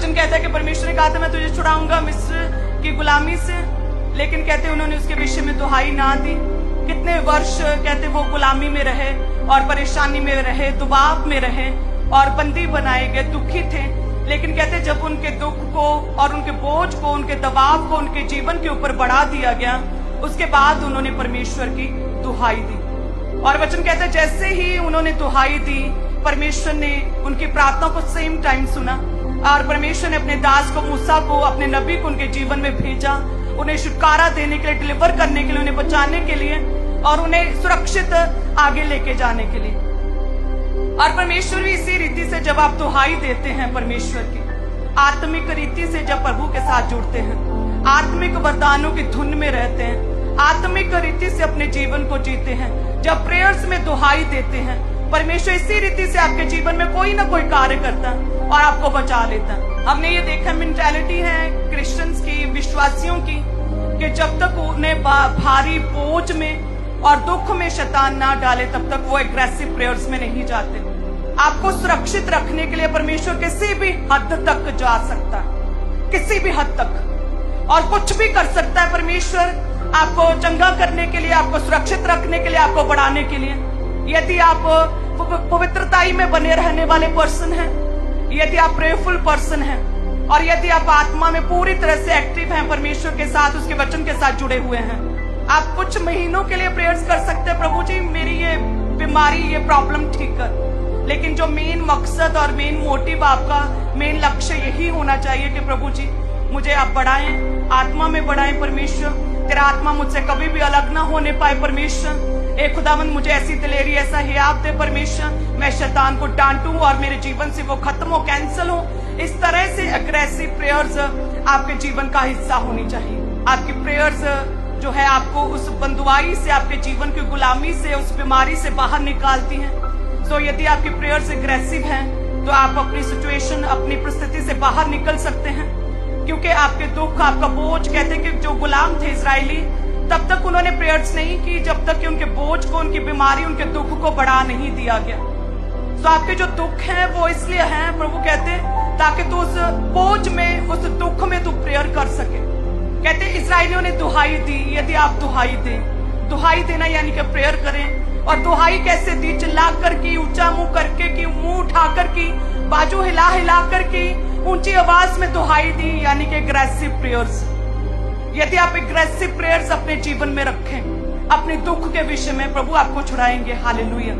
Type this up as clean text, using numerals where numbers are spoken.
वचन कहता है कि परमेश्वर ने कहा था मैं तुझे छुड़ाऊंगा मिस्र की गुलामी से, लेकिन कहते उन्होंने उसके विषय में दुहाई ना दी। कितने वर्ष कहते वो गुलामी में रहे और परेशानी में रहे, दुबाव में रहे और बंदी बनाए गए, दुखी थे। लेकिन कहते जब उनके दुख को और उनके बोझ को, उनके दबाव को उनके जीवन के ऊपर बढ़ा दिया गया, उसके बाद उन्होंने परमेश्वर की दुहाई दी। और वचन कहते जैसे ही उन्होंने दुहाई दी, परमेश्वर ने उनकी प्रार्थना को सेम टाइम सुना और परमेश्वर ने अपने दास को, मूसा को, अपने नबी को उनके जीवन में भेजा, उन्हें छुटकारा देने के लिए, डिलीवर करने के लिए, उन्हें बचाने के लिए और उन्हें सुरक्षित आगे लेके जाने के लिए। और परमेश्वर भी इसी रीति से जब आप दुहाई देते हैं परमेश्वर की, आत्मिक रीति से जब प्रभु के साथ जुड़ते हैं, आत्मिक वरदानों की धुन में रहते हैं, आत्मिक रीति से अपने जीवन को जीते हैं, जब प्रेयर्स में दुहाई देते हैं, परमेश्वर इसी रीति से आपके जीवन में कोई ना कोई कार्य करता है और आपको बचा लेता है। हमने ये देखा मेंटालिटी है क्रिश्चियंस की, विश्वासियों की, कि जब तक उन्हें भारी बोझ में और दुख में शैतान ना डाले तब तक वो एग्रेसिव प्रेयर्स में नहीं जाते। आपको सुरक्षित रखने के लिए परमेश्वर किसी भी हद तक जा सकता है, किसी भी हद तक, और कुछ भी कर सकता है परमेश्वर आपको चंगा करने के लिए, आपको सुरक्षित रखने के लिए, आपको बढ़ाने के लिए। यदि आप पवित्रताई में बने रहने वाले पर्सन हैं, यदि आप प्रेयरफुल पर्सन हैं और यदि आप आत्मा में पूरी तरह से एक्टिव हैं, परमेश्वर के साथ, उसके वचन के साथ जुड़े हुए हैं, आप कुछ महीनों के लिए प्रेयर्स कर सकते हैं, प्रभु जी मेरी ये बीमारी, ये प्रॉब्लम ठीक कर। लेकिन जो मेन मकसद और मेन मोटिव, आपका मेन लक्ष्य यही होना चाहिए कि प्रभु जी मुझे आप बढ़ाएं, आत्मा में बढ़ाएं परमेश्वर, तेरा आत्मा मुझसे कभी भी अलग ना होने पाए परमेश्वर। ए खुदावंद मुझे ऐसी दिलेरी, ऐसा हियाब दे परमेश्वर, मैं शैतान को डांटूं और मेरे जीवन से वो खत्म हो, कैंसिल हो। इस तरह से अग्रेसिव प्रेयर्स आपके जीवन का हिस्सा होनी चाहिए। आपकी प्रेयर्स जो है आपको उस बंदुआई से, आपके जीवन की गुलामी से, उस बीमारी से बाहर निकालती हैं। सो यदि आपकी प्रेयर्स एग्रेसिव हैं तो आप अपनी सिचुएशन, अपनी परिस्थिति से बाहर निकल सकते हैं, क्योंकि आपके दुख, आपका बोझ, कहते हैं कि जो गुलाम थे इजरायली, तब तक उन्होंने प्रेयर्स नहीं की जब तक कि उनके बोझ को, उनकी बीमारी, उनके दुख को बढ़ा नहीं दिया गया। तो आपके जो दुख हैं वो इसलिए हैं, प्रभु कहते हैं, ताकि तू उस बोझ में, उस दुख में तू प्रेयर कर सके। कहते इजरायलियों ने दुहाई दी। यदि आप दुहाई दें, दुहाई देना यानी कि प्रेयर करें। और दुहाई कैसे दी? चिल्ला कर की, ऊंचा मुंह करके की, मुंह उठाकर की, बाजू हिला हिला कर की, ऊंची आवाज में दुहाई दी, यानी कि एग्रेसिव प्रेयर्स। यदि आप एग्रेसिव प्रेयर्स अपने जीवन में रखें, अपने दुख के विषय में, प्रभु आपको छुड़ाएंगे। हालेलुया।